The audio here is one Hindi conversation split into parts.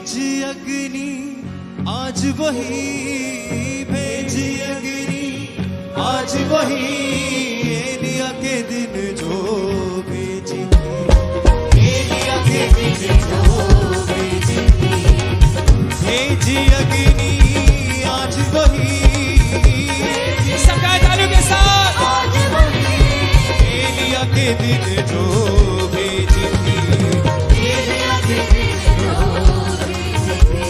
भेजी अग्नि आज वही, भेजी अग्नि आज वही, एलिया के दिन जो भेजी थी, एलिया के दिन जो भेजी थी, भेजी अग्नि आज वही, सबका तालियों के साथ, आज वही, एलिया के दिन जो भेजी थी, एलिया के दिन जो भेजी थी,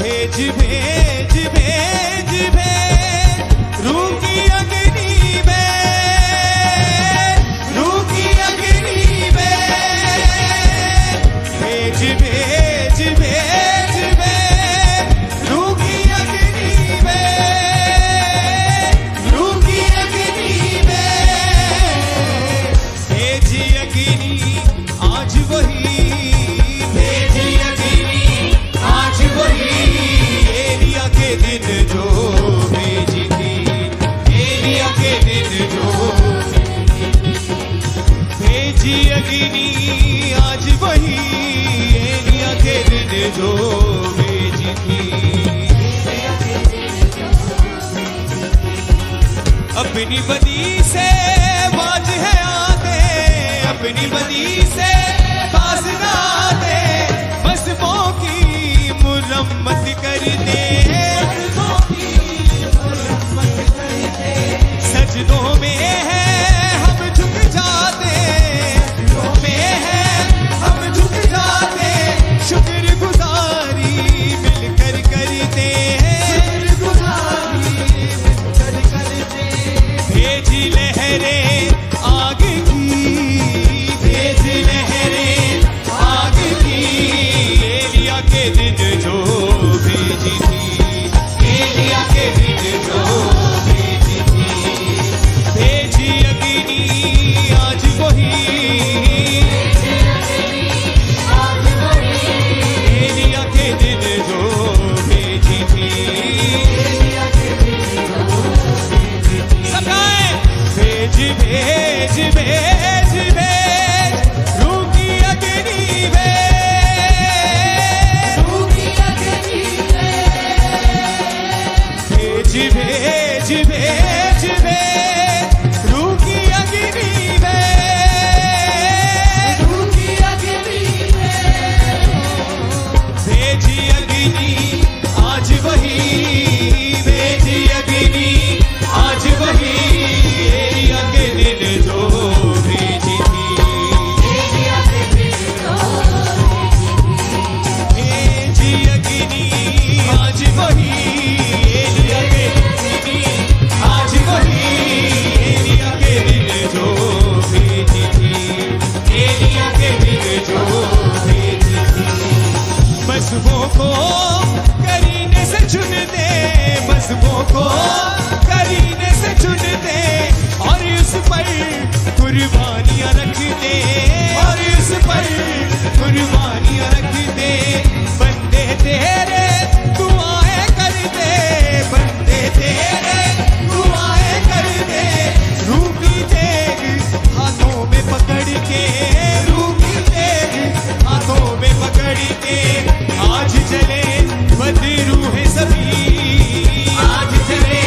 भेज भेज भेज भेज रूह की अग्नि में, रूह की अग्नि में, भेज भेज भेज भेज रूह की अग्नि में, रूह की अग्नि में, भेजी अग्नि आज वही, भेजी अग्नि आज वही, एलिया के दिन जो भेजी थी, एलिया के दिन जो भेजी अग्नि आज वही, एलिया के दिन जो भेजी थी, अपनी बदी से बाज है आते, अपनी बदी से बाज ना आते, मज़हबों की मुरम्मत कर दे, सजदों में है हम झुक जाते, सजदों में है हम झुक जाते, शुक्रगुजारी मिलकर करते हैं, शुक्रगुजारी मिलकर करते, भेजी लहरें आग की, भेजी लहरें आग की, एलिया के दिन जो भेजी थी, एलिया के दिन जो भेजी थी, भेजी अग्नि आज वही, एलिया के दिन जो भेजी थी, सब गाएं, भेज भेज भेज भेज रूह की अग्नि में, रूह की अग्नि में, भेज भेज भेज भेज रूह की अग्नि में, रूह की अग्नि में, भेजी अग्नि आज वही, भेजी अग्नि आज वही, एलिया के दिन जो भेजी थी, एलिया के दिन जो भेजी अग्नि आज वही, एलिया के दिन आज वही, एलिया के दिन जो भेजी थी, एलिया के दिन जो भेजी थी, मज़हबों को करीने से चुन दे, मज़हबों को करीने से चुन दे, और उस पर कुर्बानियां रख दे, और उस पर कुर्बानियां रख दे, बंदे तेरे दुआएं कर दे, बंदे तेरे दुआएं कर दे, रूह की तेग हाथों में पकड़ के, रूह की तेग हाथों में पकड़ के, आज चले बदरूह सभी, आज चले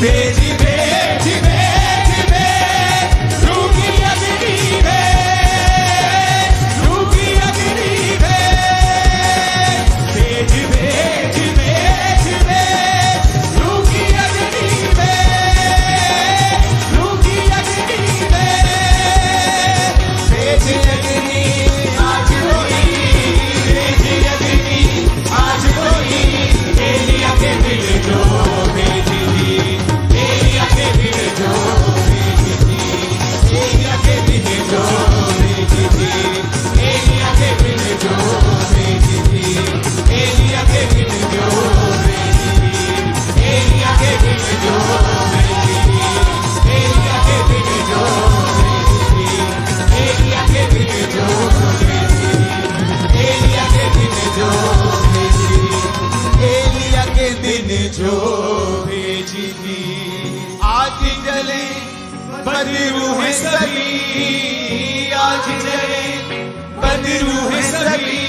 भेज भेज भेज भेज रूह की अग्नि भेज, रूह की अग्नि भेज, भेज भेज भेज भेज रूह की अग्नि भेज, रूह की अग्नि भेज, भेज अग्नि आज वही, भेज अग्नि आज वही, एलिया के दिल जो भेजी थी, एलिया के दिल जो भेजी थी, एलिया के दिल जो भेजी थी, एलिया के दिल जो भेजी थी, एलिया के दिल जो भेजी थी, एलिया के दिल जो भेजी थी, एलिया के दिल जो भेजी थी, एलिया के दिल जो भेजी थी, एलिया के दिल जो भेजी थी, एलिया के दिन जो भेजी थी। आज जले बदरू है सभी, आज जले बदरू है सभी,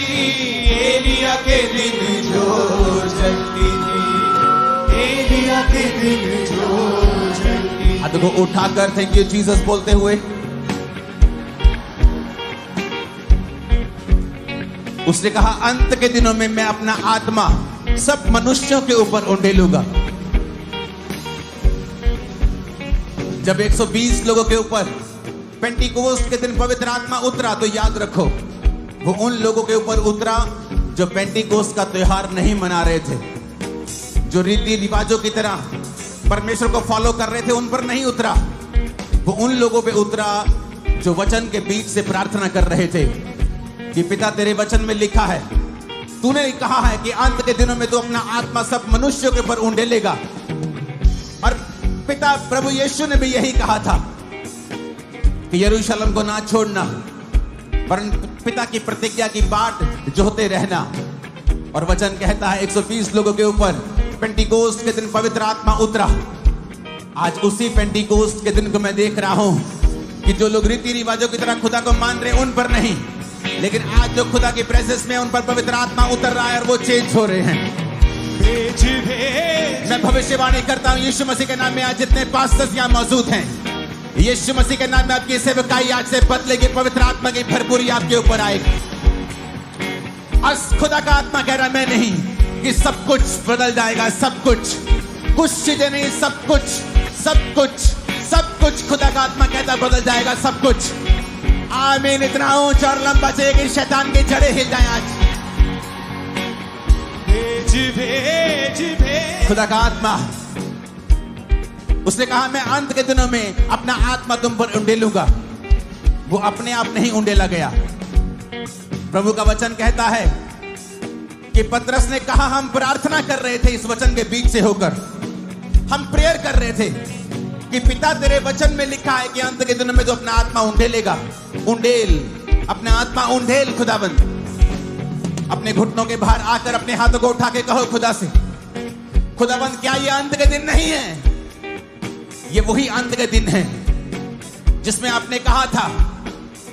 एलिया के दिन जो जलती थी, एलिया के दिन जो जलती। हाथ को उठाकर थैंक यू जीसस बोलते हुए उसने कहा, अंत के दिनों में मैं अपना आत्मा सब मनुष्यों के ऊपर उंडेलूंगा। जब 120 लोगों के ऊपर पेंटिकोस्ट के दिन पवित्र आत्मा उतरा, तो याद रखो वो उन लोगों के ऊपर उतरा जो पेंटिकोस्ट का त्योहार नहीं मना रहे थे, जो रीति रिवाजों की तरह परमेश्वर को फॉलो कर रहे थे, उन पर नहीं उतरा। वो उन लोगों पे उतरा जो वचन के बीच से प्रार्थना कर रहे थे कि पिता तेरे वचन में लिखा है, तूने कहा है कि अंत के दिनों में तू अपना आत्मा सब मनुष्यों के ऊपर उंडेलेगा। और पिता प्रभु यीशु ने भी यही कहा था कि यरूशलेम को ना छोड़ना, वरन पिता की प्रतिज्ञा की बाट जोहते रहना। और वचन कहता है 120 लोगों के ऊपर पेंटिकोस्ट के दिन पवित्र आत्मा उतरा। आज उसी पेंटिकोस्ट के दिन को मैं देख रहा हूं कि जो लोग रीति रिवाजों की तरह खुदा को मान रहे उन पर नहीं, लेकिन आज जो खुदा की प्रेजेंस में उन पर पवित्र आत्मा उतर रहा है और वो चेंज हो रहे हैं। भेज भेज मैं भविष्यवाणी करता हूं यीशु मसीह के नाम में आज जितने पास्टर्स यहां मौजूद हैं, यीशु मसीह के नाम में आपकी सेवकाई आज से बदलेगी, पवित्र आत्मा की भरपूरी आपके ऊपर आएगी। आज खुदा का आत्मा कह रहा मैं नहीं कि सब कुछ बदल जाएगा, सब कुछ, कुछ चीजें नहीं, सब कुछ, सब कुछ, सब कुछ खुदा का आत्मा कहता बदल जाएगा, सब कुछ। आमीन। इतना ऊंचा और लंबा चाहिए कि शैतान की जड़ें हिल जाएं आज। भेज भेज भेज खुदा का आत्मा, उसने कहा मैं अंत के दिनों में अपना आत्मा तुम पर उंडेलूंगा। वो अपने आप नहीं उंडेला गया। प्रभु का वचन कहता है कि पतरस ने कहा हम प्रार्थना कर रहे थे इस वचन के बीच से होकर, हम प्रेयर कर रहे थे कि पिता तेरे वचन में लिखा है कि अंत के दिनों में जो अपना आत्मा उंडेलेगा। उंडेल, अपना आत्मा उंडेल खुदाबंद। अपने घुटनों के बाहर आकर अपने हाथों को उठा के कहो खुदा से, खुदाबंद क्या ये अंत के दिन नहीं है? ये वही अंत के दिन है जिसमें आपने कहा था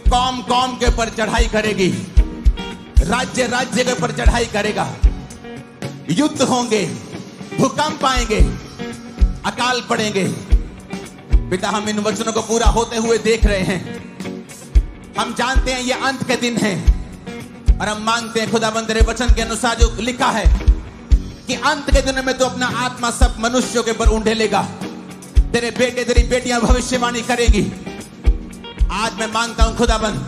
कौम कौम के ऊपर चढ़ाई करेगी, राज्य राज्य के ऊपर चढ़ाई करेगा, युद्ध होंगे, भूकंप आएंगे, अकाल पड़ेंगे। पिता हम इन वचनों को पूरा होते हुए देख रहे हैं। हम जानते हैं ये अंत के दिन है और हम मांगते हैं खुदाबंद तेरे वचन के अनुसार जो लिखा है कि अंत के दिन में तो अपना आत्मा सब मनुष्यों के ऊपर उंडेलेगा। तेरे बेटे तेरी बेटियां भविष्यवाणी करेगी। आज मैं मांगता हूं खुदाबंद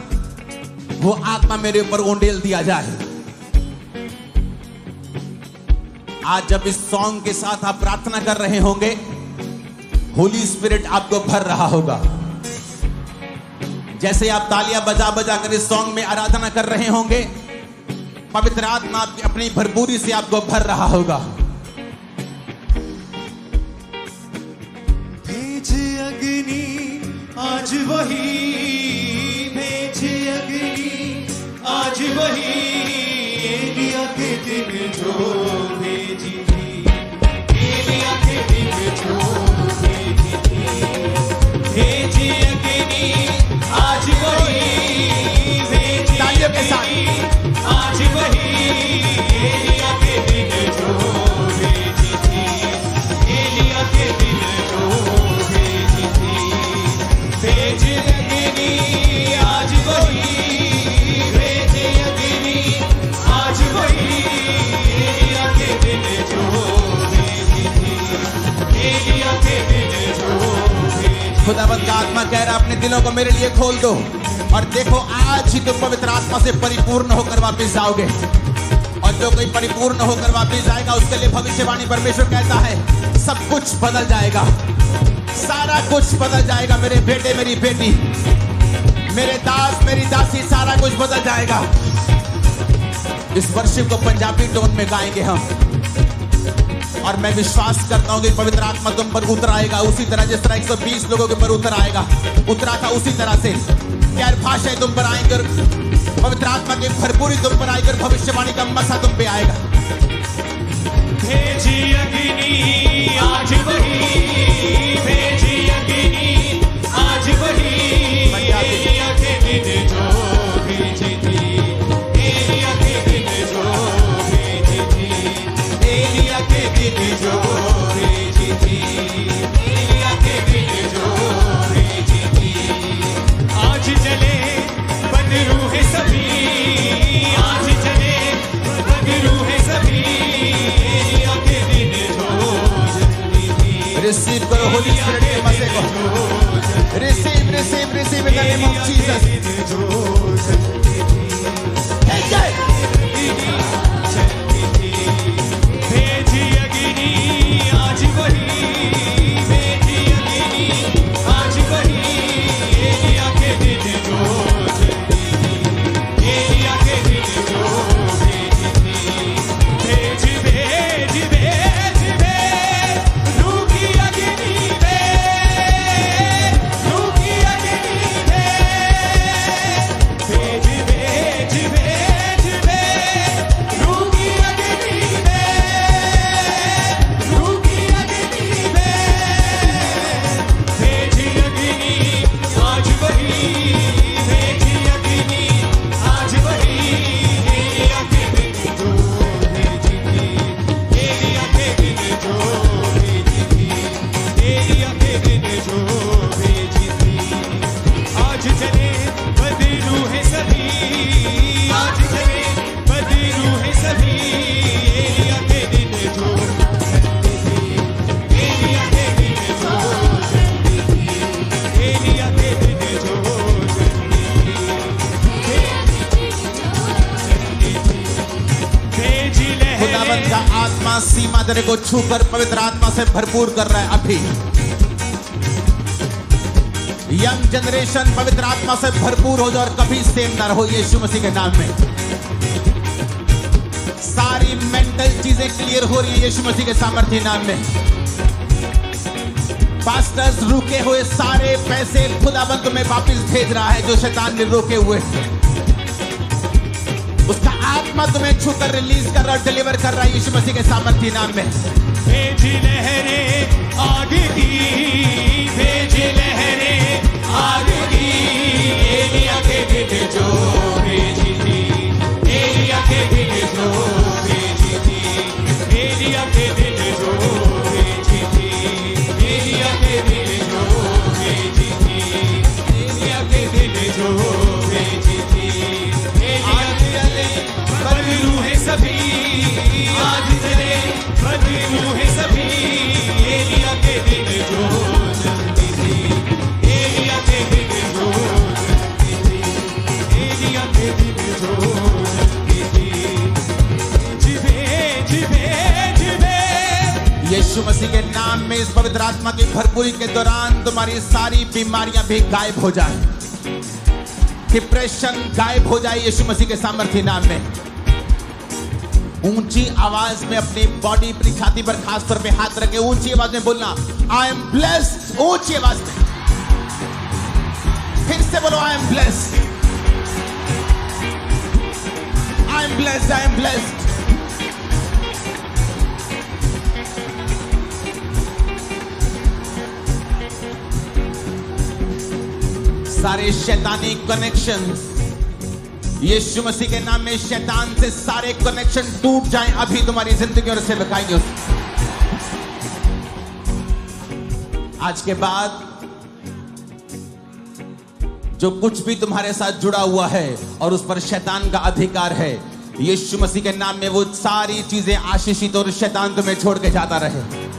वो आत्मा मेरे ऊपर उंडेल दिया जाए। आज जब इस सॉन्ग के साथ आप प्रार्थना कर रहे होंगे, होली स्पिरिट आपको भर रहा होगा। जैसे आप तालियां बजा बजा कर इस सॉन्ग में आराधना कर रहे होंगे, पवित्र आत्मा आपकी अपनी भरपूरी से आपको भर रहा होगा। भेज अग्नि आज वही, भेज अग्नि आज वही, एलिया के दिन जो भेजी थी, एलिया के दिन जो भेजी थी। भेज अग्नि आज वही, भेज तालियों के साथ आज वही, एलिया के दिन जो भेजी थी, एलिया के दिन जो भेजी थी। भेज अग्नि आज वही, भेज अग्नि आज वही, एलिया के दिन जो भेजी थी, एलिया के दिन जो भेजी। खुदावंद का आत्मा कह रहा है अपने दिलों को मेरे लिए खोल दो और देखो आज ही तुम पवित्र आत्मा से परिपूर्ण होकर वापस जाओगे। और जो कोई परिपूर्ण होकर वापस जाएगा उसके लिए भविष्यवाणी परमेश्वर कहता है सब कुछ बदल जाएगा, सारा कुछ बदल जाएगा। मेरे बेटे मेरी बेटी, मेरे दास मेरी दासी, सारा कुछ बदल जाएगा। इस वर्षिप को पंजाबी टोन में गाएंगे हम और मैं विश्वास करता हूं कि पवित्र आत्मा तुम पर उतर आएगा उसी तरह जिस तरह 120 लोगों के ऊपर उतर आएगा, उतरा था उसी तरह से। गैर भाषाएं तुम पर आएंगे, पवित्र आत्मा की भरपूरी तुम पर आएगी, भविष्यवाणी का मसा तुम पे आएगा। भेजी अग्नि आज वही, भेजी अग्नि आज वही, एलिया के दिन जो भेजी थी, एलिया के दिन जो भेजी थी, एलिया के दिन जो भेजी थी, एलिया के दिन जो भेजी थी। आज चले बदरू है सभी, आज चले बदरू है सभी, एलिया के दिन जो जल्दी थी। रिसीव करो होली स्पिरिट के मजे को, receive receive receive in the name of Jesus. भेजी अग्नि आज वही, भेजी अग्नि आज वही, एलिया के दिन जो जल्दी थी, एलिया के दिन जो भेजी थी। भेज भेज भेज भेज रूह की अग्नि भेज, रूह की अग्नि भेज, भेज भेज भेज भेज रूह की अग्नि भेज, रूह की अग्नि भेज। भेजी अग्नि आज वही, भेजी अग्नि आज वही, एलिया के दिन जो भेजी थी, एलिया के दिन जो भेजी थी, एलिया के दिन जो भेजी थी। आज चले बदरू है सभी, आज चले बदरू है सभी, एलिया के दिन जो जल्दी थी, एलिया के दिन जो जल्दी थी, एलिया के दिन जो जल्दी थी, भेजी खुदावंद का लहरें आत्मा सीमा तेरे को छूकर पवित्र आत्मा से भरपूर कर रहा है। अभी यंग जनरेशन पवित्र आत्मा से भरपूर हो जाए और कभी सेम ना रहो यीशु मसीह के नाम में। सारी मेंटल चीजें क्लियर हो रही है यीशु मसीह के सामर्थ्य नाम में। पास्टर्स रुके हुए सारे पैसे खुदावंद तुम्हें वापस भेज रहा है जो शैतान ने रोके हुए, उसका आत्मा तुम्हें छूकर रिलीज कर रहा है, डिलीवर कर रहा है यीशु मसीह के सामर्थ्य नाम में। भेजी लहरें आग की, भेजी लहरें आग की, एलिया के दिन जो भेजी थी, एलिया के दिन जो भेजी थी, एलिया के दिन जो भेजी थी, एलिया के दिन जो भेजी थी, एलिया के दिन जो भेजी थी। एलिया चले बदरू है सभी, आज चले बदरू है सभी, एलिया के दिन जो जल्दी थी, एलिया के दिन जो जल्दी थी, एलिया के दिन जो जल्दी थी। जिबे जिबे जिबे यीशु मसीह के नाम में इस पवित्र आत्मा की भरपूरी के दौरान तुम्हारी सारी बीमारियां भी गायब हो जाए, डिप्रेशन गायब हो जाए यीशु मसीह के सामर्थ्य नाम में। ऊंची आवाज में अपनी बॉडी अपनी छाती पर खास तौर पे हाथ रखे ऊंची आवाज में बोलना आई एम ब्लेस्ड, ऊंची आवाज में फिर से बोलो I am blessed, I am blessed, I am blessed. सारे शैतानी कनेक्शंस यीशु मसीह के नाम में शैतान से सारे कनेक्शन टूट जाएं अभी तुम्हारी जिंदगी और सेवकाई में। आज के बाद जो कुछ भी तुम्हारे साथ जुड़ा हुआ है और उस पर शैतान का अधिकार है, यीशु मसीह के नाम में वो सारी चीजें आशीषित और शैतान तुम्हें छोड़ के जाता रहे।